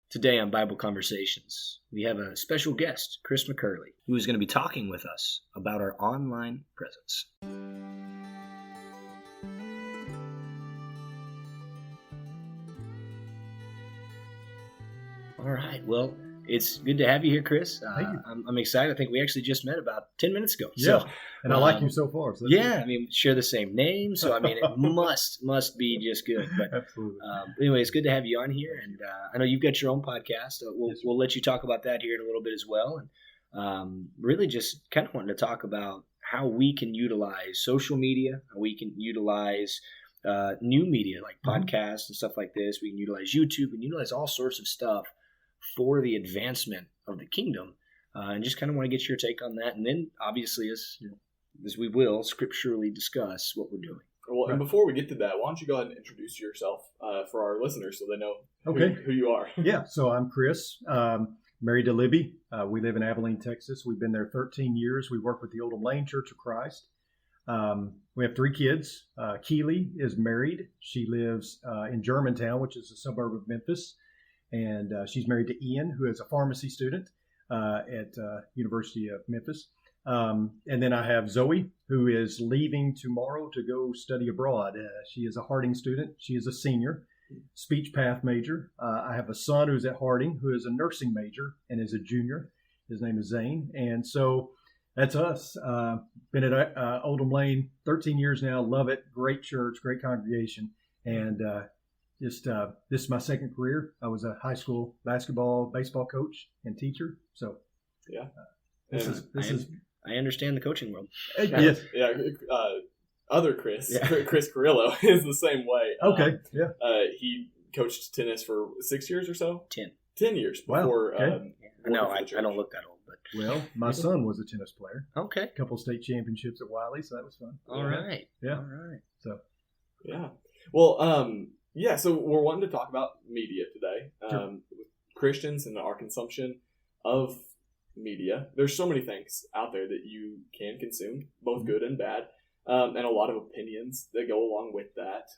Today on Bible Conversations, we have a special guest, Chris McCurley, who is going to be talking with us about our online presence. All right. Well, it's good to have you here, Chris. Thank you. I'm excited. I think we actually just met about 10 minutes ago. Yeah, and I like you so far. So yeah, I mean, share the same name, so I mean, it must be just good. But absolutely. Anyway, it's good to have you on here, and I know you've got your own podcast. We'll let you talk about that here in a little bit as well, and really just kind of wanting to talk about how we can utilize social media, how we can utilize new media like podcasts and stuff like this. We can utilize YouTube and utilize all sorts of stuff for the advancement of the kingdom, and just kind of want to get your take on that. And then, obviously, as we will scripturally discuss what we're doing. Well, and before we get to that, why don't you go ahead and introduce yourself for our listeners so they know who you are. Yeah, so I'm Chris, married to Libby. We live in Abilene, Texas. We've been there 13 years. We work with the Oldham Lane Church of Christ. We have 3 kids. Keely is married. She lives in Germantown, which is a suburb of Memphis. And she's married to Ian, who is a pharmacy student at University of Memphis. And then I have Zoe, who is leaving tomorrow to go study abroad. She is a Harding student. She is a senior, speech path major. I have a son who's at Harding, who is a nursing major and is a junior. His name is Zane. And so that's us. Been at Oldham Lane 13 years now. Love it. Great church, great congregation. And this is my second career. I was a high school basketball, baseball coach and teacher. So yeah, I understand the coaching world. Yes. Yeah. Other Chris, Chris Carrillo, is the same way. Okay. He coached tennis for 6 years or so. 10 years wow. before. Okay. No, I don't look that old. But well, my son was a tennis player. Okay. A couple of state championships at Wiley, so that was fun. All right. Yeah. All right. So. Yeah. Well. Yeah. So we're wanting to talk about media today. Sure. Christians and our consumption of media. There's so many things out there that you can consume, both good and bad, and a lot of opinions that go along with that.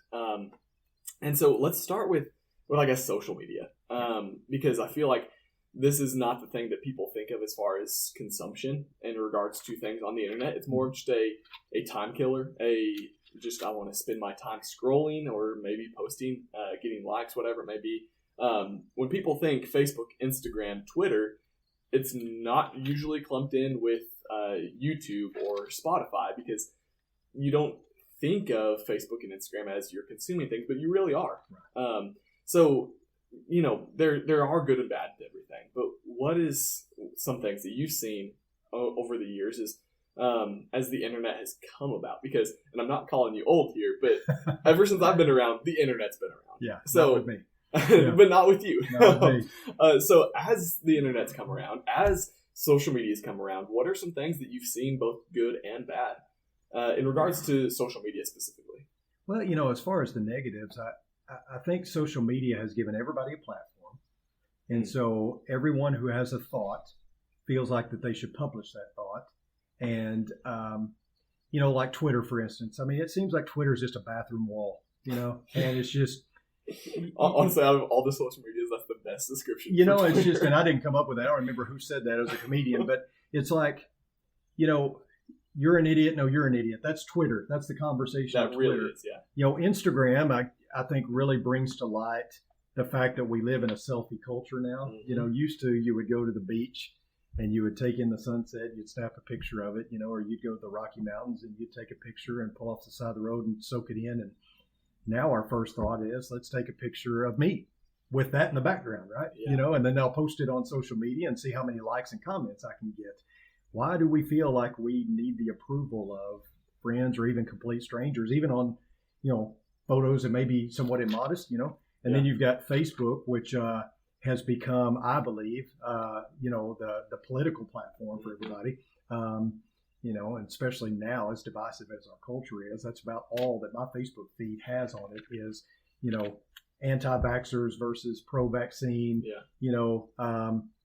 And so let's start with I guess social media, because I feel like this is not the thing that people think of as far as consumption in regards to things on the internet. It's more just a time killer, I want to spend my time scrolling or maybe posting, getting likes, whatever it may be. When people think Facebook, Instagram, Twitter, it's not usually clumped in with YouTube or Spotify, because you don't think of Facebook and Instagram as you're consuming things, but you really are. Right. So, there are good and bad to everything. But what is some things that you've seen over the years is as the internet has come about? Because, and I'm not calling you old here, but ever since I've been around, the internet's been around. Yeah. So, not with me. But not with you. Not with me. So as the internet's come around, as social media's come around, what are some things that you've seen both good and bad in regards to social media specifically? Well, as far as the negatives, I think social media has given everybody a platform. And so everyone who has a thought feels like that they should publish that thought. And, like Twitter, for instance. I mean, it seems like Twitter is just a bathroom wall, and it's just... Honestly, out of all the social medias, that's the best description. It's just, and I didn't come up with that. I don't remember who said that as a comedian, but it's like, you're an idiot. No, you're an idiot. That's Twitter. That's the conversation on Twitter. Really is, yeah. Instagram, I think really brings to light the fact that we live in a selfie culture now. Mm-hmm. Used to, you would go to the beach and you would take in the sunset, you'd snap a picture of it, or you'd go to the Rocky Mountains and you'd take a picture and pull off the side of the road and soak it in. And now our first thought is, let's take a picture of me with that in the background, right? Yeah. And then I'll post it on social media and see how many likes and comments I can get. Why do we feel like we need the approval of friends or even complete strangers, even on, photos that may be somewhat immodest, And then you've got Facebook, which has become, I believe, the political platform for everybody. And especially now, as divisive as our culture is, that's about all that my Facebook feed has on it is, anti-vaxxers versus pro-vaccine,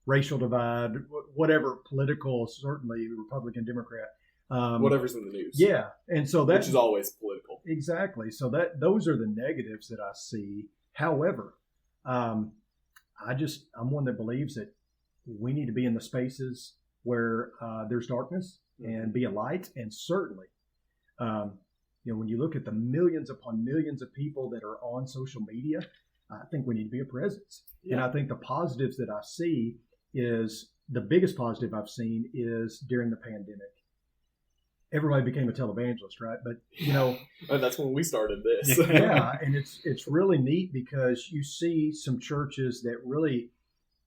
racial divide, whatever political, certainly Republican, Democrat. Whatever's in the news. Yeah. And so that, which is always political. Exactly. So those are the negatives that I see. However, I'm one that believes that we need to be in the spaces where there's darkness and be a light. And certainly, when you look at the millions upon millions of people that are on social media, I think we need to be a presence. Yeah. And I think the positives that I see is the biggest positive I've seen is during the pandemic. Everybody became a televangelist, right? But that's when we started this. Yeah, and it's really neat because you see some churches that really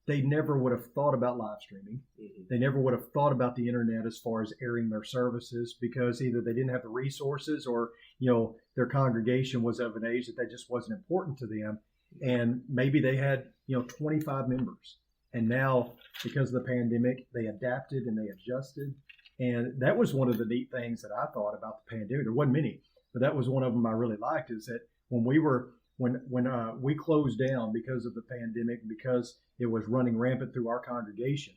they never would have thought about live streaming. Mm-hmm. They never would have thought about the internet as far as airing their services because either they didn't have the resources or their congregation was of an age that just wasn't important to them, and maybe they had 25 members, and now because of the pandemic they adapted and they adjusted. And that was one of the neat things that I thought about the pandemic. There wasn't many, but that was one of them I really liked. Is that when we closed down because of the pandemic, because it was running rampant through our congregation,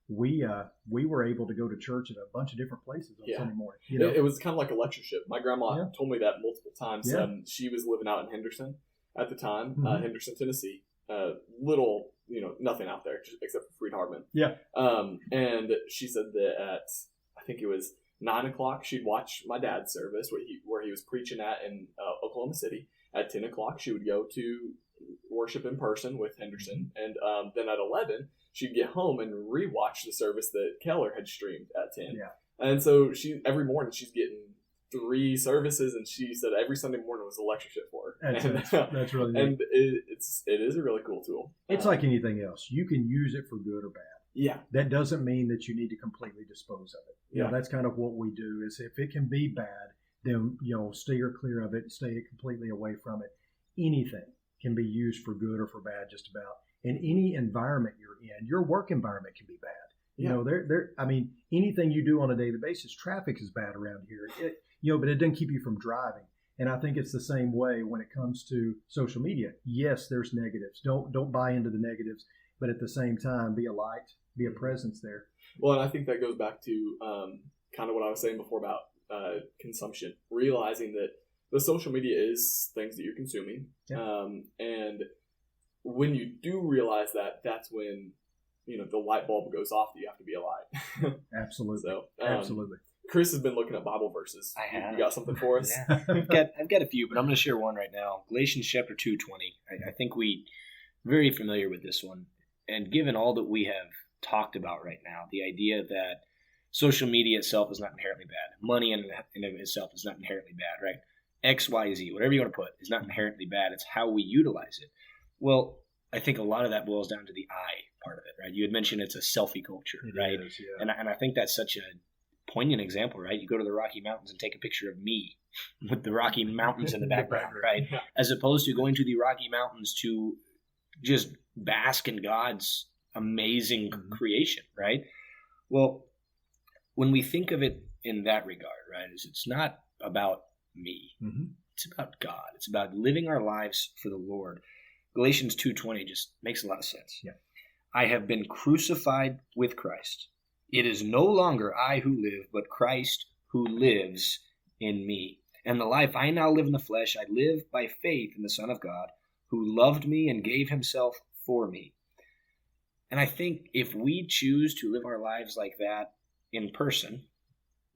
we were able to go to church at a bunch of different places on Sunday morning. It was kind of like a lectureship. My grandma told me that multiple times. Yeah. She was living out in Henderson at the time, Henderson, Tennessee. Little, nothing out there except for Freed Hartman. Yeah. And she said that at I think it was 9 o'clock, she'd watch my dad's service where he was preaching at in Oklahoma City. At 10 o'clock, she would go to worship in person with Henderson. And then at 11, she'd get home and rewatch the service that Keller had streamed at 10. Yeah. And so every morning she's getting 3 services, and she said every Sunday morning was a lectureship for her. That's really neat. And it is a really cool tool. It's like anything else. You can use it for good or bad. Yeah. That doesn't mean that you need to completely dispose of it. That's kind of what we do is if it can be bad, then, steer clear of it, stay completely away from it. Anything can be used for good or for bad, just about. In any environment you're in, your work environment can be bad. Yeah. Anything you do on a daily basis, traffic is bad around here, but it doesn't keep you from driving. And I think it's the same way when it comes to social media. Yes, there's negatives. Don't buy into the negatives. But at the same time, be a light, be a presence there. Well, and I think that goes back to kind of what I was saying before about consumption. Realizing that the social media is things that you're consuming. Yeah. And when you do realize that, that's when, the light bulb goes off that you have to be a light. Absolutely. So, absolutely. Chris has been looking at Bible verses. I have. You got something for us? Yeah. I've got a few, but I'm going to share one right now. Galatians chapter 2:20. I think we're very familiar with this one. And given all that we have talked about right now, the idea that social media itself is not inherently bad. Money in of itself is not inherently bad, right? X, Y, Z, whatever you want to put, is not inherently bad. It's how we utilize it. Well, I think a lot of that boils down to the I part of it, right? You had mentioned it's a selfie culture, right? It is, yeah. And I think that's such a poignant example, right? You go to the Rocky Mountains and take a picture of me with the Rocky Mountains in the background, right? As opposed to going to the Rocky Mountains to just bask in God's amazing creation, right? Well, when we think of it in that regard, right, it's not about me. Mm-hmm. It's about God. It's about living our lives for the Lord. Galatians 2:20 just makes a lot of sense. Yeah. I have been crucified with Christ. It is no longer I who live, but Christ who lives in me. And the life I now live in the flesh, I live by faith in the Son of God, who loved me and gave himself for me. And I think if we choose to live our lives like that in person,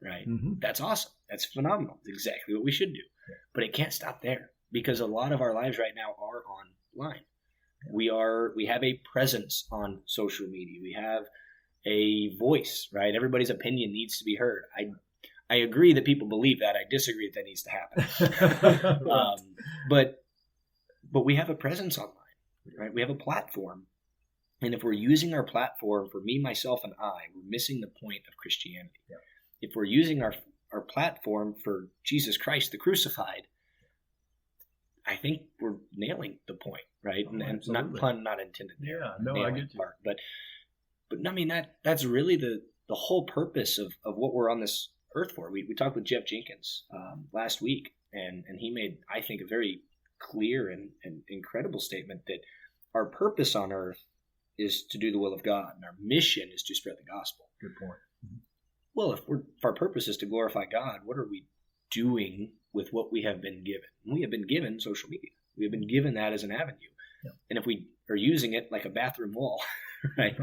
right, that's awesome. That's phenomenal. It's exactly what we should do. Yeah. But it can't stop there because a lot of our lives right now are online. Yeah. We have a presence on social media. We have a voice, right? Everybody's opinion needs to be heard. I agree that people believe that. I disagree that needs to happen. But we have a presence online, right? We have a platform. And if we're using our platform for me, myself, and I, we're missing the point of Christianity. Yeah. If we're using our platform for Jesus Christ, the crucified, I think we're nailing the point, right? Oh, and not pun not intended there. Yeah, no, I get you. Part. But I mean, that's really the whole purpose of what we're on this earth for. We talked with Jeff Jenkins last week, and he made, I think, a very clear and incredible statement that our purpose on earth is to do the will of God, and our mission is to spread the gospel. Good point. Mm-hmm. Well, if our purpose is to glorify God, what are we doing with what we have been given? We have been given social media. We have been given that as an avenue. Yeah. And if we are using it like a bathroom wall, right?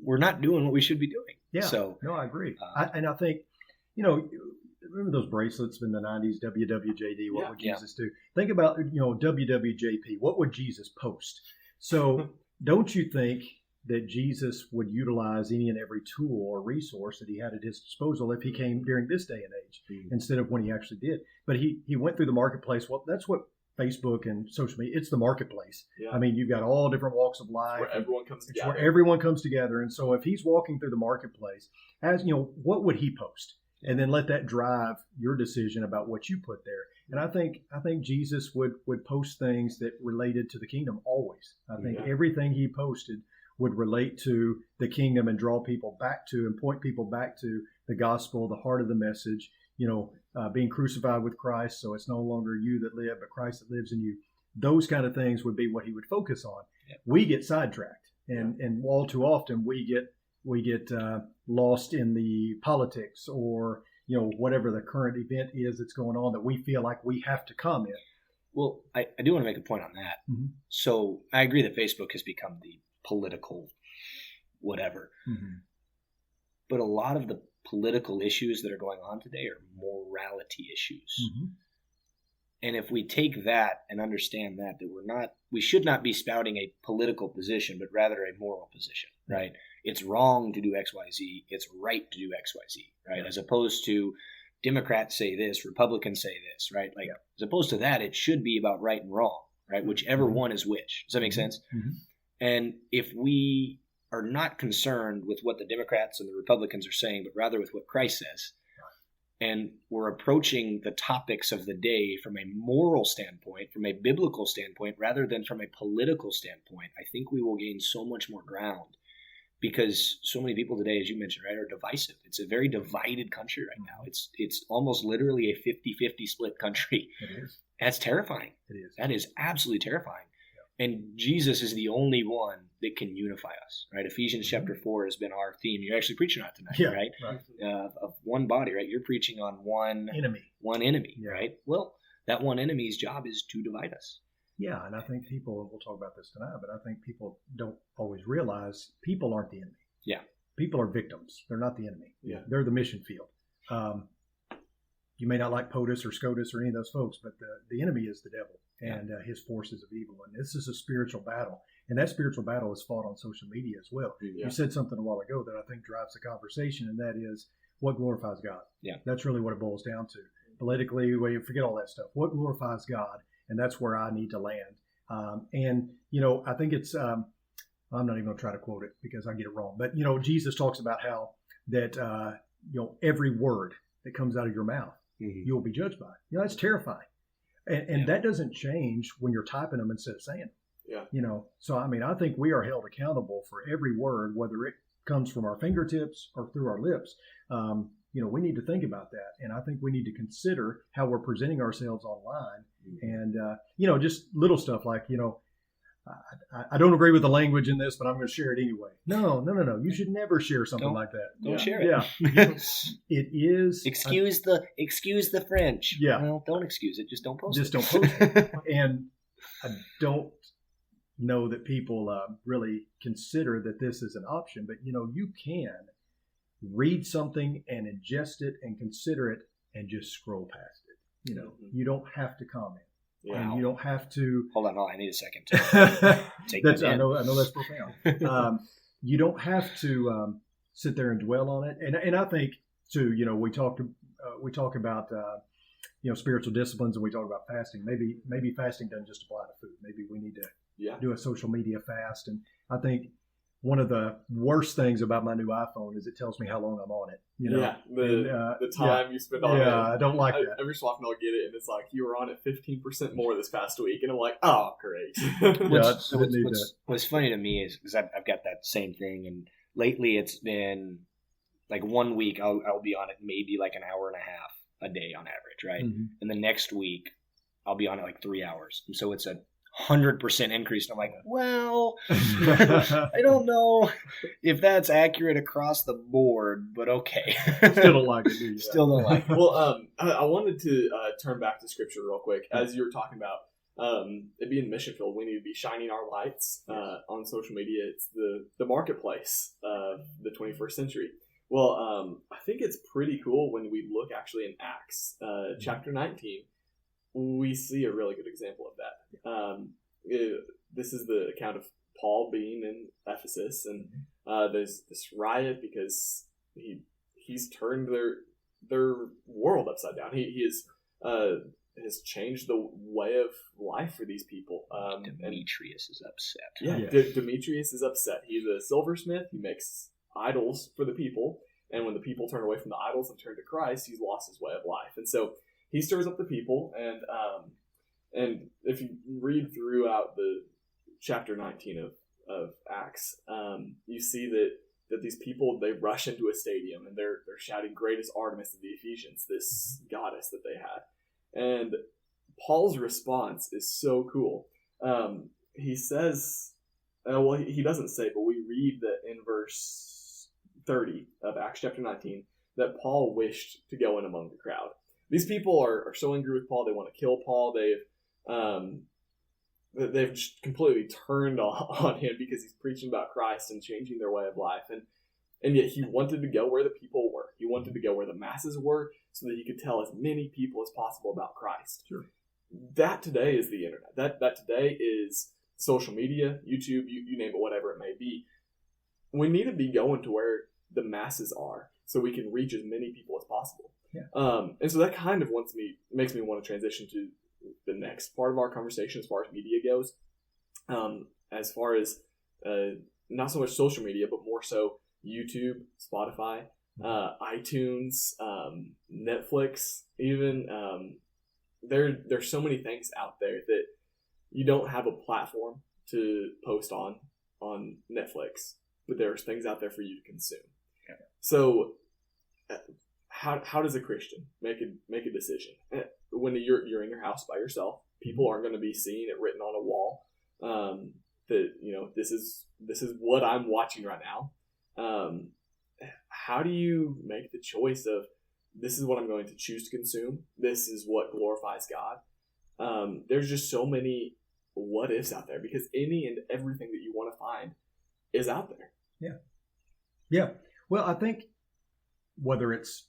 We're not doing what we should be doing. Yeah. So no, I agree. And I think, remember those bracelets in the 90s, WWJD, what would Jesus do? Think about, WWJP, what would Jesus post? So don't you think that Jesus would utilize any and every tool or resource that he had at his disposal if he came during this day and age instead of when he actually did? But he went through the marketplace. Well, that's what Facebook and social media, it's the marketplace. Yeah. I mean, you've got all different walks of life. Where everyone comes together. Where everyone comes together. And so if he's walking through the marketplace, what would he post? And then let that drive your decision about what you put there. And I think Jesus would post things that related to the kingdom always. I think everything he posted would relate to the kingdom and draw people back to and point people back to the gospel, the heart of the message, being crucified with Christ. So it's no longer you that live, but Christ that lives in you. Those kind of things would be what he would focus on. Yeah. We get sidetracked and all too often we get lost in the politics or, whatever the current event is that's going on that we feel like we have to comment. Well, I do want to make a point on that. Mm-hmm. So I agree that Facebook has become the political whatever. Mm-hmm. But a lot of the political issues that are going on today are morality issues. Mm-hmm. And if we take that and understand that we should not be spouting a political position, but rather a moral position, right? It's wrong to do X, Y, Z. It's right to do X, Y, Z, right? As opposed to Democrats say this, Republicans say this, right? As opposed to that, it should be about right and wrong, right? Whichever one is which. Does that make sense? Mm-hmm. And if we are not concerned with what the Democrats and the Republicans are saying, but rather with what Christ says, and we're approaching the topics of the day from a moral standpoint, from a biblical standpoint, rather than from a political standpoint, I think we will gain so much more ground because so many people today, as you mentioned, right, are divisive. It's a very divided country right now. It's almost literally a 50-50 split country. It is. That's terrifying. It is. That is absolutely terrifying. And Jesus is the only one that can unify us, right? Ephesians chapter 4 has been our theme. You're actually preaching on it tonight, right? Of one body, right? You're preaching on one enemy, right? Well, that one enemy's job is to divide us. Yeah, and I think we'll talk about this tonight, but I think people don't always realize people aren't the enemy. Yeah. People are victims. They're not the enemy. Yeah. They're the mission field. You may not like POTUS or SCOTUS or any of those folks, but the enemy is the devil and his forces of evil. And this is a spiritual battle. And that spiritual battle is fought on social media as well. Yeah. You said something a while ago that I think drives the conversation, and that is what glorifies God. Yeah. That's really what it boils down to. Politically, forget all that stuff. What glorifies God? And that's where I need to land. I think it's, I'm not even going to try to quote it because I get it wrong. But, Jesus talks about how that, every word that comes out of your mouth, you will be judged by. That's terrifying. And that doesn't change when you're typing them instead of saying them. Yeah. So, I think we are held accountable for every word, whether it comes from our fingertips or through our lips. We need to think about that. And I think we need to consider how we're presenting ourselves online. And, just little stuff like, I don't agree with the language in this, but I'm going to share it anyway. No. You should never share something like that. Don't share it. Yeah. It is. Excuse the French. Yeah. Well, don't excuse it. Just don't post it. Just don't post it. And I don't know that people really consider that this is an option, but, you can read something and ingest it and consider it and just scroll past it. You don't have to comment. Yeah. And you don't have to. Hold on, I need a second to take that in. I know that's profound. You don't have to sit there and dwell on it. And I think too, we talk about spiritual disciplines, and we talk about fasting. Maybe fasting doesn't just apply to food. Maybe we need to do a social media fast. And I think one of the worst things about my new iPhone is it tells me how long I'm on it. The time you spend on it. Yeah, I don't like that. Every so often I'll get it, and it's like, you were on it 15% more this past week. And I'm like, oh, great. What's funny to me is because I've got that same thing. And lately it's been like 1 week I'll be on it maybe like an hour and a half a day on average, right? Mm-hmm. And the next week I'll be on it like 3 hours. And so it's a 100% increase. And I'm like, well, I don't know if that's accurate across the board, but okay. Still don't like it, do you? Still don't like it. Well, I wanted to turn back to scripture real quick. As you were talking about It'd be in the mission field. We need to be shining our lights on social media. It's the marketplace of the 21st century. Well, I think it's pretty cool when we look actually in Acts chapter 19. We see a really good example of that. This is the account of Paul being in Ephesus, and there's this riot because he's turned their world upside down. He has changed the way of life for these people. Demetrius is upset. Yeah, Demetrius is upset. He's a silversmith. He makes idols for the people, and when the people turn away from the idols and turn to Christ, he's lost his way of life. And so he stirs up the people, and if you read throughout the chapter 19 of Acts, you see that these people, they rush into a stadium and they're shouting, "Great is Artemis of the Ephesians," this goddess that they had. And Paul's response is so cool. He says, he doesn't say, but we read that in verse 30 of Acts chapter 19, that Paul wished to go in among the crowd. These people are so angry with Paul, they want to kill Paul. They've just completely turned on him because he's preaching about Christ and changing their way of life. And yet he wanted to go where the people were. He wanted to go where the masses were so that he could tell as many people as possible about Christ. Sure. That today is the internet. That today is social media, YouTube, you name it, whatever it may be. We need to be going to where the masses are so we can reach as many people as possible. Yeah. And so that kind of makes me want to transition to the next part of our conversation as far as media goes. As far as not so much social media, but more so YouTube, Spotify, iTunes, Netflix, even. There's so many things out there that you don't have a platform to post on Netflix, but there's things out there for you to consume. Yeah. So how does a Christian make a decision when you're in your house by yourself? People aren't going to be seeing it written on a wall that this is what I'm watching right now. How do you make the choice of, this is what I'm going to choose to consume, this is what glorifies God? There's just so many what ifs out there because any and everything that you want to find is out there. Yeah. Well, I think whether it's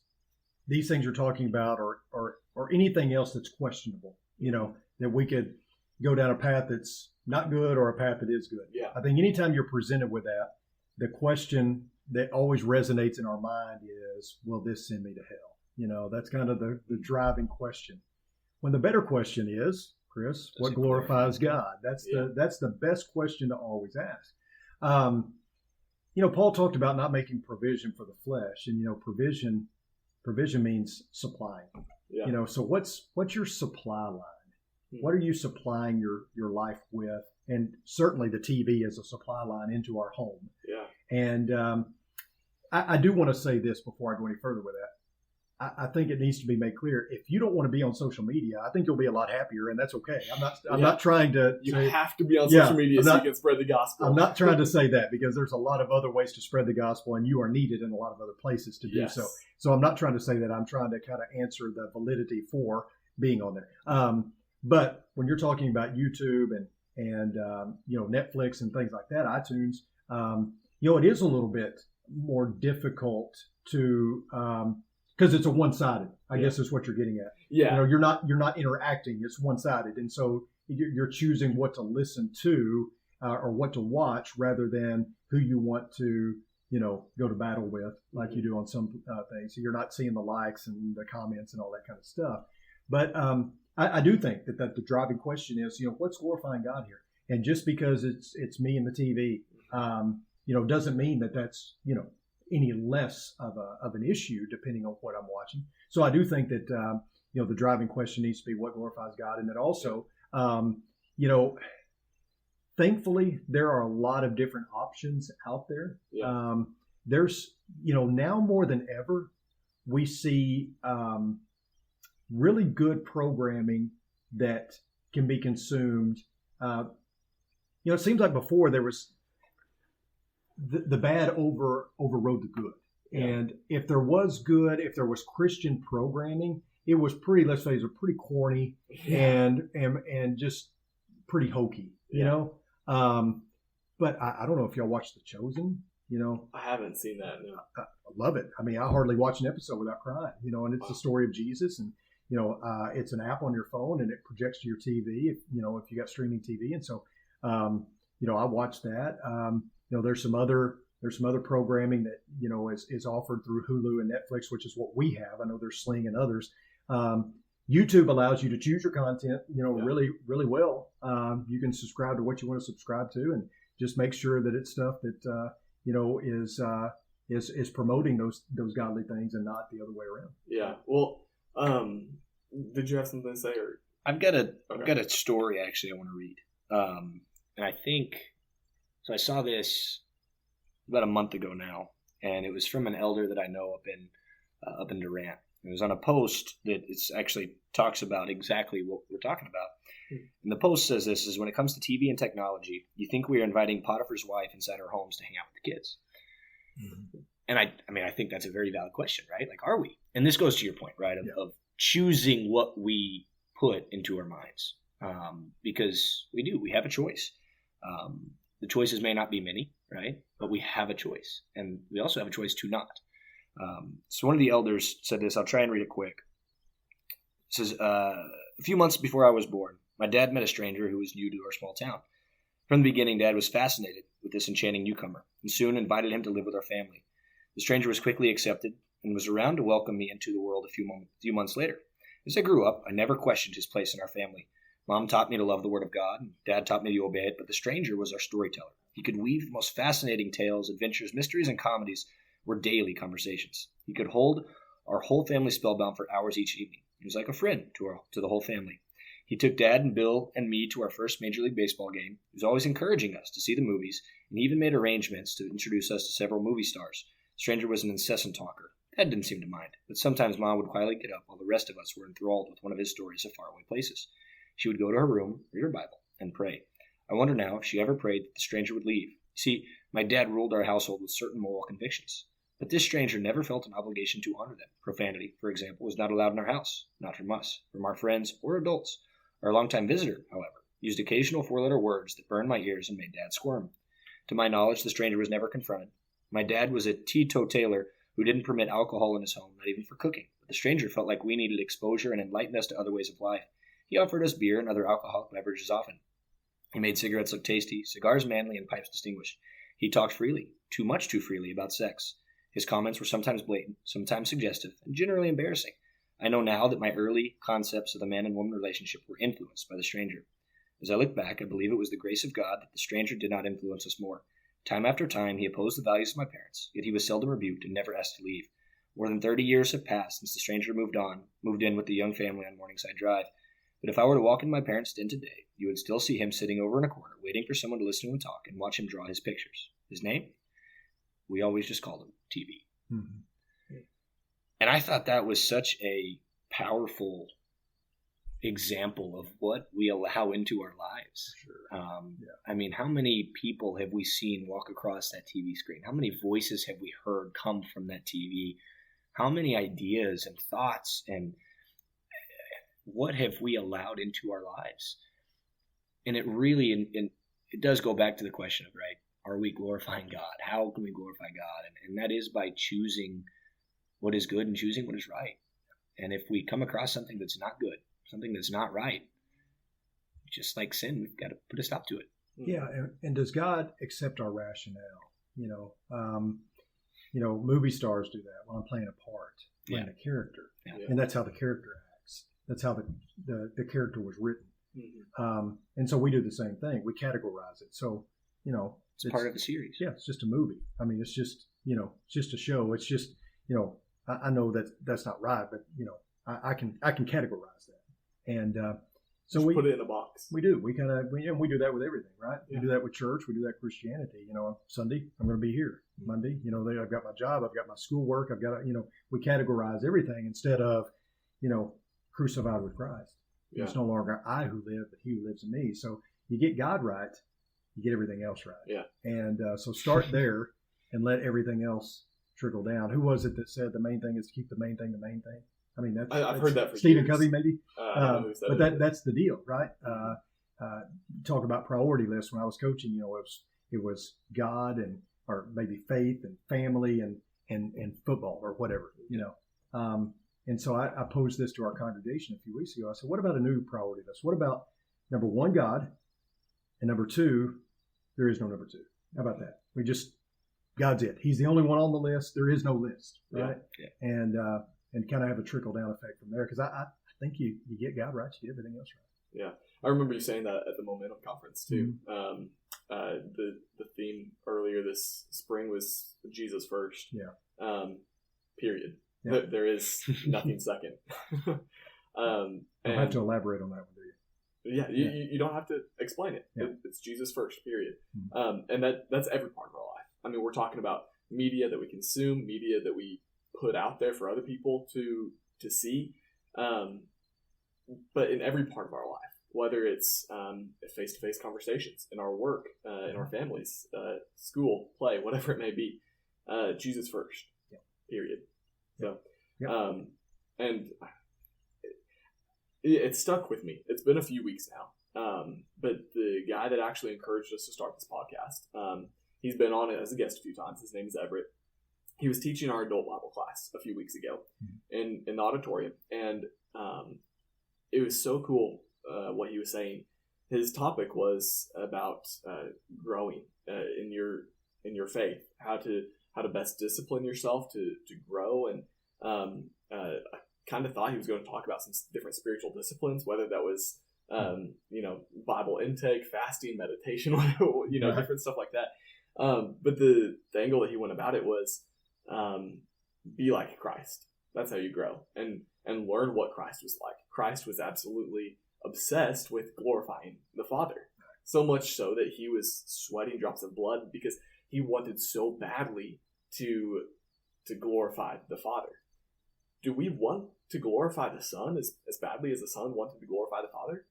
these things you're talking about or anything else that's questionable, that we could go down a path that's not good or a path that is good. Yeah. I think anytime you're presented with that, the question that always resonates in our mind is, will this send me to hell? That's kind of the driving question. When the better question is, Chris, what glorifies God? That's the best question to always ask. Paul talked about not making provision for the flesh, and provision means supplying. Yeah. So what's your supply line? What are you supplying your life with? And certainly the TV is a supply line into our home. Yeah. And I do want to say this before I go any further with that. I think it needs to be made clear. If you don't want to be on social media, I think you'll be a lot happier, and that's okay. I'm not trying to. You have to be on social media so you can spread the gospel. I'm not trying to say that because there's a lot of other ways to spread the gospel, and you are needed in a lot of other places to do so. So I'm not trying to say that. I'm trying to kind of answer the validity for being on there. But when you're talking about YouTube and Netflix and things like that, iTunes, it is a little bit more difficult to. Because it's a one-sided, I guess is what you're getting at. Yeah. You're not interacting. It's one-sided. And so you're choosing what to listen to or what to watch rather than who you want to, go to battle with like you do on some things. So you're not seeing the likes and the comments and all that kind of stuff. But I do think that the driving question is, what's glorifying God here? And just because it's me and the TV, doesn't mean that that's, any less of an issue depending on what I'm watching. So I do think that the driving question needs to be what glorifies God, and that also thankfully there are a lot of different options out there. There's now more than ever we see really good programming that can be consumed. It seems like before there was the bad overrode the good. And if there was Christian programming, it was pretty, let's say, it was pretty corny and just pretty hokey, you know. But I don't know if y'all watched The Chosen. You know, I haven't seen that. No. I love it. I mean, I hardly watch an episode without crying. You know, and it's the story of Jesus, and you know, it's an app on your phone, and it projects to your TV. If you got streaming TV, and so you know, I watch that. You know, there's some other programming that is offered through Hulu and Netflix, which is what we have. I know there's Sling and others. YouTube allows you to choose your content, really, really well. You can subscribe to what you want to subscribe to, and just make sure that it's stuff that is promoting those godly things and not the other way around. Yeah. Well, did you have something to say? Or I've got a story actually I want to read, and I think so. I saw this about a month ago now, and it was from an elder that I know up in Durant. It was on a post that it's actually talks about exactly what we're talking about. And the post says this is when it comes to TV and technology, you think we are inviting Potiphar's wife inside our homes to hang out with the kids. Mm-hmm. And I think that's a very valid question, right? Like, are we? And this goes to your point, right? Of choosing what we put into our minds. Because we have a choice. The choices may not be many, right? But we have a choice. And we also have a choice to not. So one of the elders said this. I'll try and read it quick. It says, a few months before I was born, my dad met a stranger who was new to our small town. From the beginning, Dad was fascinated with this enchanting newcomer and soon invited him to live with our family. The stranger was quickly accepted and was around to welcome me into the world a few months later. As I grew up, I never questioned his place in our family. Mom taught me to love the Word of God, and Dad taught me to obey it, but the stranger was our storyteller. He could weave the most fascinating tales, adventures, mysteries, and comedies were daily conversations. He could hold our whole family spellbound for hours each evening. He was like a friend to the whole family. He took Dad and Bill and me to our first Major League Baseball game. He was always encouraging us to see the movies, and he even made arrangements to introduce us to several movie stars. The stranger was an incessant talker. Dad didn't seem to mind, but sometimes Mom would quietly get up while the rest of us were enthralled with one of his stories of faraway places. She would go to her room, read her Bible, and pray. I wonder now if she ever prayed that the stranger would leave. You see, my dad ruled our household with certain moral convictions. But this stranger never felt an obligation to honor them. Profanity, for example, was not allowed in our house, not from us, from our friends or adults. Our longtime visitor, however, used occasional four-letter words that burned my ears and made Dad squirm. To my knowledge, the stranger was never confronted. My dad was a teetotaler who didn't permit alcohol in his home, not even for cooking. But the stranger felt like we needed exposure and enlightened us to other ways of life. He offered us beer and other alcoholic beverages often. He made cigarettes look tasty, cigars manly, and pipes distinguished. He talked freely, too freely, about sex. His comments were sometimes blatant, sometimes suggestive, and generally embarrassing. I know now that my early concepts of the man and woman relationship were influenced by the stranger. As I look back, I believe it was the grace of God that the stranger did not influence us more. Time after time, he opposed the values of my parents, yet he was seldom rebuked and never asked to leave. More than 30 years have passed since the stranger moved in with the young family on Morningside Drive. But if I were to walk into my parents' den today, you would still see him sitting over in a corner, waiting for someone to listen to him talk and watch him draw his pictures. His name? We always just called him TV. Mm-hmm. And I thought that was such a powerful example of what we allow into our lives. Sure. I mean, how many people have we seen walk across that TV screen? How many voices have we heard come from that TV? How many ideas and thoughts and what have we allowed into our lives? And it really, it does go back to the question of, right, are we glorifying God? How can we glorify God? And that is by choosing what is good and choosing what is right. And if we come across something that's not good, something that's not right, just like sin, we've got to put a stop to it. Yeah, and does God accept our rationale? Movie stars do that when I'm playing a part, playing a character, and that's how the character acts. That's how the character was written. Mm-hmm. And so we do the same thing. We categorize it. So, it's part of the series. Yeah, it's just a movie. I mean, it's just, it's just a show. It's just, I know that that's not right, but, I can categorize that. And so we put it in a box. We do. We do that with everything, right? Yeah. We do that with church. We do that with Christianity. Sunday, I'm going to be here. Monday, I've got my job. I've got my schoolwork. I've got, we categorize everything instead of, crucified with Christ. Yeah. It's no longer I who live, but he who lives in me. So you get God right, you get everything else right. Yeah. And so start there and let everything else trickle down. Who was it that said the main thing is to keep the main thing the main thing? I mean, I've heard that from Stephen years. Covey, maybe. But that's the deal, right? talk about priority lists. When I was coaching, it was God or maybe faith and family and football or whatever, And so I posed this to our congregation a few weeks ago. I said, what about a new priority list? What about number one, God, and number two, there is no number two. How about that? God's it. He's the only one on the list. There is no list, right? Yeah. And kind of have a trickle down effect from there. Because I think you get God right, you get everything else right. Yeah, I remember you saying that at the Momentum Conference too. Mm-hmm. The theme earlier this spring was Jesus first. Yeah. Period. Yeah. There is nothing second. You don't have to elaborate on that one, do you? Yeah, you don't have to explain it. Yeah. It's Jesus first, period. Mm-hmm. And that's every part of our life. I mean, we're talking about media that we consume, media that we put out there for other people to see. But in every part of our life, whether it's face-to-face conversations, in our work, in our families, school, play, whatever it may be, Jesus first, period. So, and it stuck with me. It's been a few weeks now. But the guy that actually encouraged us to start this podcast, he's been on it as a guest a few times. His name is Everett. He was teaching our adult Bible class a few weeks ago in the auditorium. And it was so cool what he was saying. His topic was about growing in your faith, how to best discipline yourself to grow. And I kind of thought he was going to talk about some different spiritual disciplines, whether that was Bible intake, fasting, meditation, different stuff like that. But the angle that he went about it was be like Christ. That's how you grow and learn what Christ was like. Christ was absolutely obsessed with glorifying the Father, so much so that he was sweating drops of blood because he wanted so badly to glorify the Father. Do we want to glorify the Son as badly as the Son wanted to glorify the Father?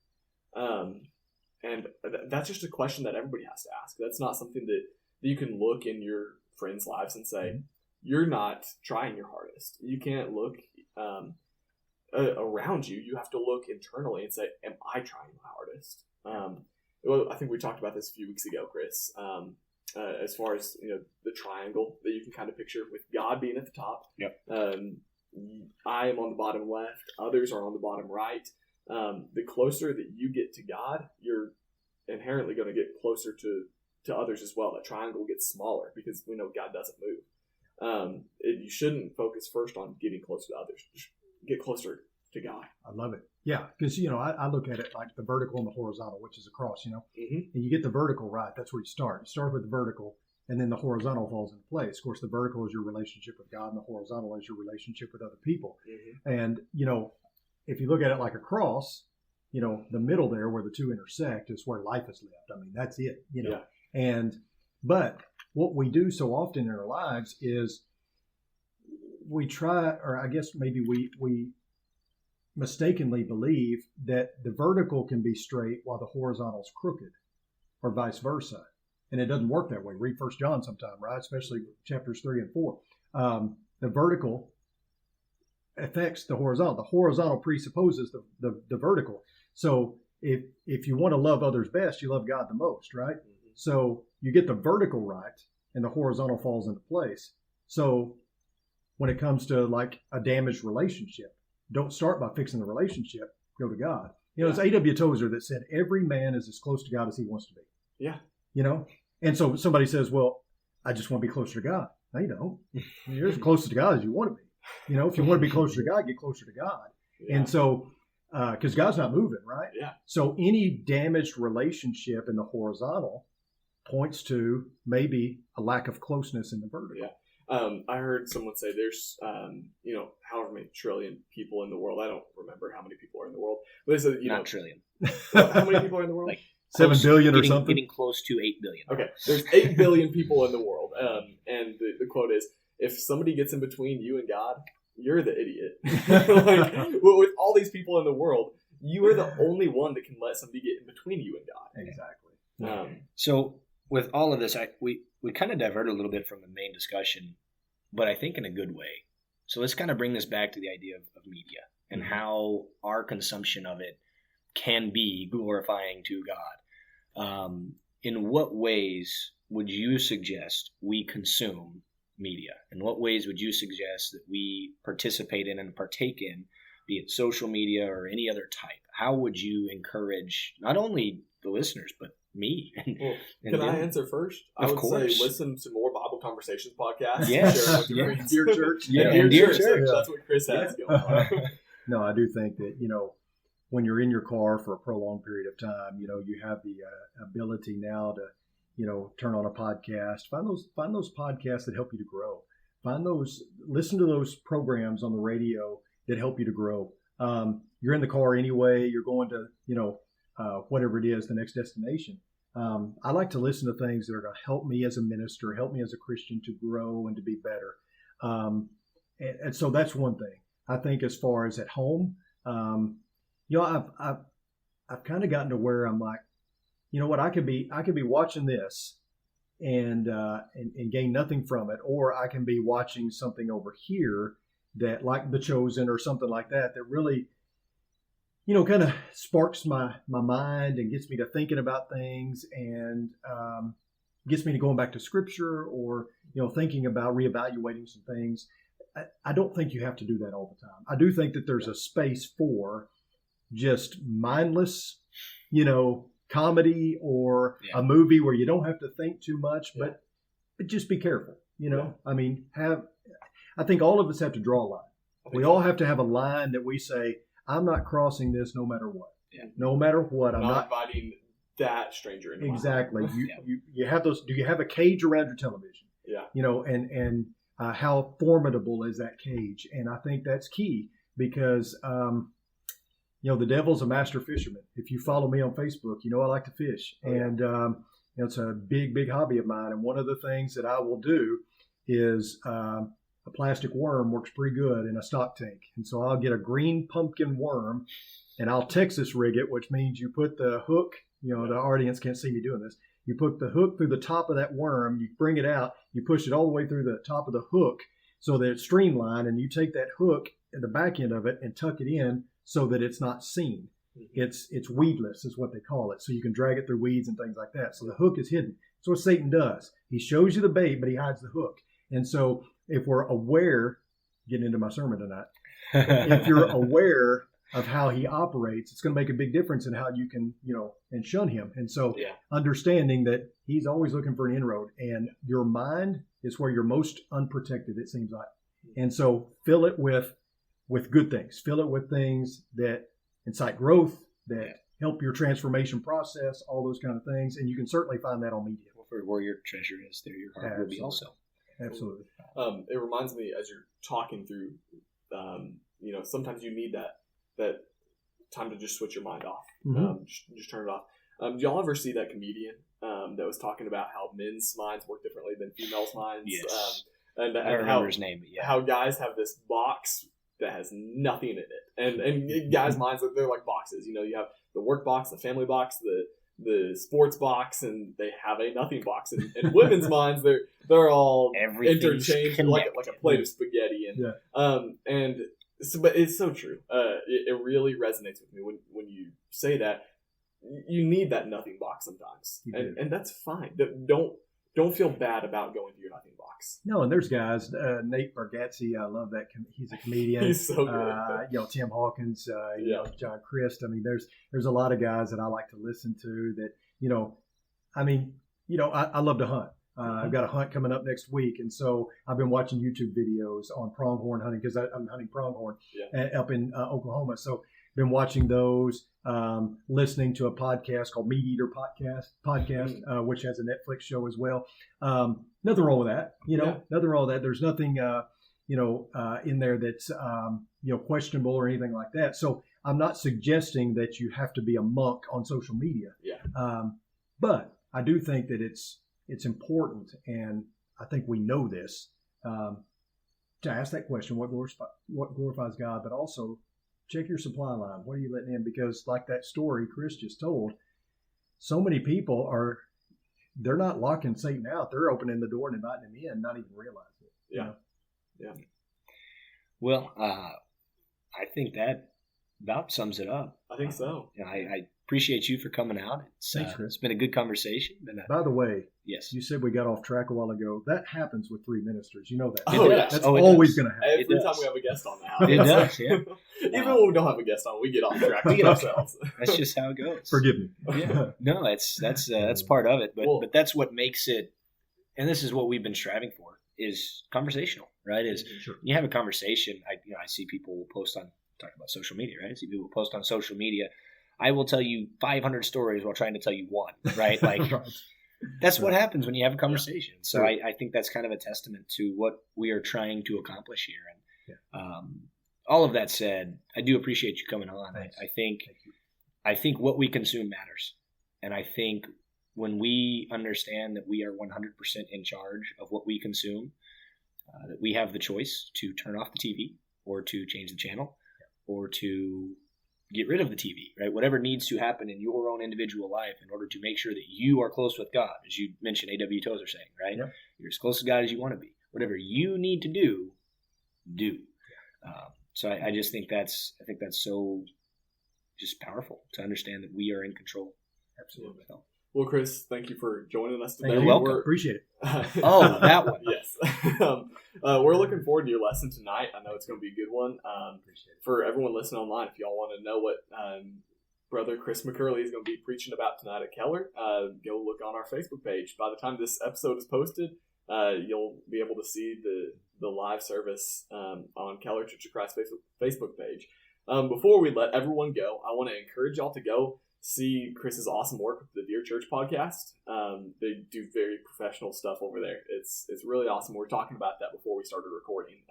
And that's just a question that everybody has to ask. That's not something that you can look in your friends' lives and say, you're not trying your hardest. You can't look around you. You have to look internally and say, am I trying my hardest? Well, I think we talked about this a few weeks ago, Chris, as far as the triangle that you can kind of picture with God being at the top. Yep. I am on the bottom left. Others are on the bottom right. The closer that you get to God, you're inherently going to get closer to others as well. That triangle gets smaller because we know God doesn't move. You shouldn't focus first on getting closer to others. Just get closer to God. I love it. Yeah, because, I look at it like the vertical and the horizontal, which is a cross, Mm-hmm. And you get the vertical right. That's where you start. You start with the vertical, and then the horizontal falls into place. Of course, the vertical is your relationship with God, and the horizontal is your relationship with other people. Mm-hmm. And, if you look at it like a cross, the middle there where the two intersect is where life is lived. I mean, that's it, Yeah. But what we do so often in our lives is we try, or I guess maybe we mistakenly believe that the vertical can be straight while the horizontal is crooked, or vice versa. And it doesn't work that way. Read 1 John sometime, right? Especially chapters 3 and 4. The vertical affects the horizontal. The horizontal presupposes the vertical. So if you want to love others best, you love God the most, right? Mm-hmm. So you get the vertical right, and the horizontal falls into place. So when it comes to like a damaged relationship, don't start by fixing the relationship. Go to God. It's A.W. Tozer that said, every man is as close to God as he wants to be. Yeah. And so somebody says, well, I just want to be closer to God. No, you don't. You're as close to God as you want to be. If you want to be closer to God, get closer to God. Yeah. And so, because God's not moving, right? Yeah. So any damaged relationship in the horizontal points to maybe a lack of closeness in the vertical. Yeah. I heard someone say there's, however many trillion people in the world. I don't remember how many people are in the world. But they said, not trillion. How many people are in the world? Like 7 billion or something? Getting close to 8 billion. Okay. There's 8 billion people in the world. And the quote is, if somebody gets in between you and God, you're the idiot. With all these people in the world, you are the only one that can let somebody get in between you and God. Exactly. So with all of this, we kind of diverted a little bit from the main discussion, but I think in a good way. So let's kind of bring this back to the idea of media and how our consumption of it can be glorifying to God. In what ways would you suggest we consume media? In what ways would you suggest that we participate in and partake in, be it social media or any other type? How would you encourage not only the listeners, but me? Well, can I answer first? I would say listen to more Bible Conversations podcasts. Yes. Dear Church. Dear Church. That's what Chris has going on. No, I do think that, when you're in your car for a prolonged period of time, you have the ability now to, turn on a podcast, find those podcasts that help you to grow. Listen to those programs on the radio that help you to grow. You're in the car anyway, you're going to, whatever it is, the next destination. I like to listen to things that are going to help me as a minister, help me as a Christian to grow and to be better. And so that's one thing. I think as far as at home, I've kind of gotten to where I'm like, you know what, I could be watching this and gain nothing from it, or I can be watching something over here that, like The Chosen or something like that really, kind of sparks my mind and gets me to thinking about things and gets me to going back to Scripture or, thinking about reevaluating some things. I don't think you have to do that all the time. I do think that there's a space for just mindless, comedy or a movie where you don't have to think too much, but just be careful, I mean, I think all of us have to draw a line. We all have to have a line that we say, I'm not crossing this no matter what. Yeah. No matter what. I'm not inviting that stranger into exactly. You have those. Do you have a cage around your television? Yeah. And how formidable is that cage? And I think that's key because, the devil's a master fisherman. If you follow me on Facebook, I like to fish. Oh, yeah. And it's a big, big hobby of mine. And one of the things that I will do is a plastic worm works pretty good in a stock tank. And so I'll get a green pumpkin worm and I'll Texas rig it, which means you put the hook, the audience can't see me doing this. You put the hook through the top of that worm, you bring it out, you push it all the way through the top of the hook so that it's streamlined, and you take that hook at the back end of it and tuck it in so that it's not seen. It's weedless is what they call it. So you can drag it through weeds and things like that. So the hook is hidden. That's what Satan does. He shows you the bait, but he hides the hook. And so if we're aware, getting into my sermon tonight, if you're aware of how he operates, it's going to make a big difference in how you can, and shun him. And so understanding that he's always looking for an inroad, and your mind is where you're most unprotected, it seems like. And so fill it with good things. Fill it with things that incite growth, that help your transformation process, all those kind of things. And you can certainly find that on media. Well, for where your treasure is, there your heart will be also. Absolutely. It reminds me, as you're talking through, sometimes you need that time to just switch your mind off. Mm-hmm. Just turn it off. Do y'all ever see that comedian that was talking about how men's minds work differently than females' minds? Yes. And I don't remember his name, but how guys have this box that has nothing in it, and guys' minds, they're like boxes. You have the work box, the family box, the sports box, and they have a nothing box. And women's minds, they're all interchanged like a plate of spaghetti. But it's so true. It really resonates with me when you say that. You need that nothing box sometimes, and that's fine. Don't feel bad about going through your nothing box. No, and there's guys, Nate Bargatze, I love that. He's a comedian. He's so good. Tim Hawkins, John Christ. I mean, there's a lot of guys that I like to listen to that, I love to hunt. I've got a hunt coming up next week, and so I've been watching YouTube videos on pronghorn hunting because I'm hunting pronghorn up in Oklahoma. So been watching those, listening to a podcast called Meat Eater Podcast, which has a Netflix show as well. Nothing wrong with that, nothing wrong with that. There's nothing, in there that's, questionable or anything like that. So I'm not suggesting that you have to be a monk on social media. But I do think that it's important, and I think we know this, to ask that question, what glorifies God, but also check your supply line. What are you letting in? Because like that story Chris just told, so many people they're not locking Satan out. They're opening the door and inviting him in, not even realizing it. Yeah. Well, I think that about sums it up. I think so. I appreciate you for coming out. Thanks, Chris. It's been a good conversation. By the way, yes, you said we got off track a while ago. That happens with three ministers. You know that. Oh, yeah. That's always going to happen. Every time we have a guest on now. It does, yeah. Even when we don't have a guest on, we get off track with ourselves. That's just how it goes. Forgive me. Yeah. No, that's part of it. But that's what makes it, and this is what we've been striving for, is conversational, right? Is Sure. you have a conversation. I see people post on, talking about social media, right? I see people post on social media. I will tell you 500 stories while trying to tell you one, right? Like Right. that's what happens when you have a conversation. So Sure. I think that's kind of a testament to what we are trying to accomplish here. And Yeah. all of that said, I do appreciate you coming on. Thanks. I Thank you. think what we consume matters. And I think when we understand that we are 100% in charge of what we consume, that we have the choice to turn off the TV or to change the channel or to get rid of the TV, right? Whatever needs to happen in your own individual life in order to make sure that you are close with God, as you mentioned, A.W. Tozer saying, right? Yep. You're as close to God as you want to be. Whatever you need to do, do. So I just think that's so just powerful to understand that we are in control. Absolutely. So. Well, Chris, thank you for joining us today. You're welcome. Appreciate it. Oh, that one. Yes. We're looking forward to your lesson tonight. I know it's going to be a good one. Appreciate it. For everyone listening online, if y'all want to know what Brother Chris McCurley is going to be preaching about tonight at Keller, go look on our Facebook page. By the time this episode is posted, you'll be able to see the live service on Keller Church of Christ Facebook page. Before we let everyone go, I want to encourage y'all to go see Chris's awesome work with the Dear Church podcast. They do very professional stuff over there. It's really awesome. We were talking about that before we started recording.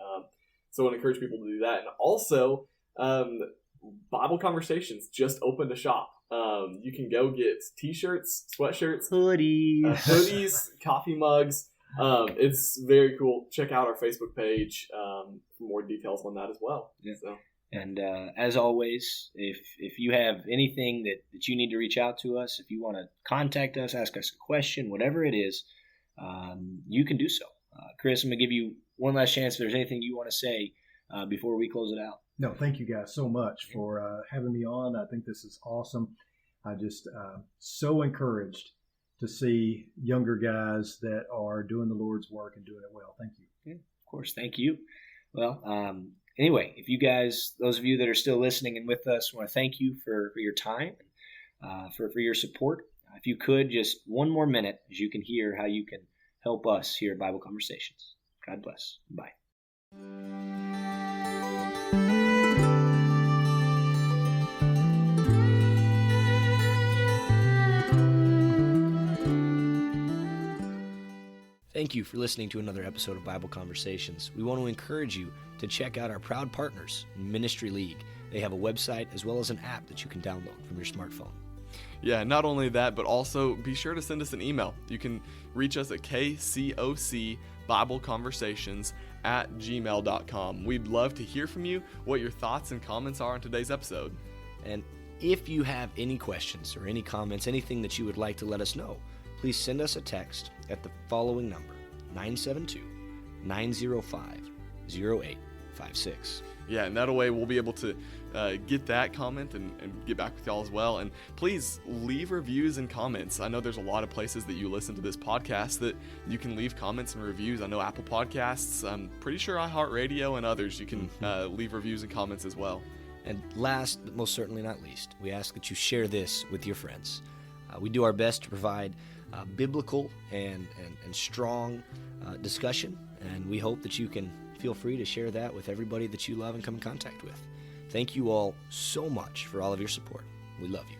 So I want to encourage people to do that. And also, Bible Conversations just opened a shop. You can go get t-shirts, sweatshirts, hoodies, coffee mugs. It's very cool. Check out our Facebook page for more details on that as well. Yeah. So. And as always, if you have anything that you need to reach out to us, if you want to contact us, ask us a question, whatever it is, you can do so. Chris, I'm going to give you one last chance if there's anything you want to say before we close it out. No, thank you guys so much for having me on. I think this is awesome. I just so encouraged to see younger guys that are doing the Lord's work and doing it well. Thank you. Yeah, of course. Thank you. Well, anyway, if you guys, those of you that are still listening and with us, want to thank you for your time, for your support. If you could, just one more minute, as you can hear how you can help us here at Bible Conversations. God bless. Bye. Thank you for listening to another episode of Bible Conversations. We want to encourage you to check out our proud partners, Ministry League. They have a website as well as an app that you can download from your smartphone. Yeah, not only that, but also be sure to send us an email. You can reach us at kcocbibleconversations@gmail.com. We'd love to hear from you, what your thoughts and comments are on today's episode. And if you have any questions or any comments, anything that you would like to let us know, please send us a text at the following number, 972-905-0856. Yeah, and that way we'll be able to get that comment and get back with y'all as well. And please leave reviews and comments. I know there's a lot of places that you listen to this podcast that you can leave comments and reviews. I know Apple Podcasts, I'm pretty sure iHeartRadio and others, you can leave reviews and comments as well. And last, but most certainly not least, we ask that you share this with your friends. We do our best to provide biblical and strong discussion, and we hope that you can feel free to share that with everybody that you love and come in contact with. Thank you all so much for all of your support. We love you.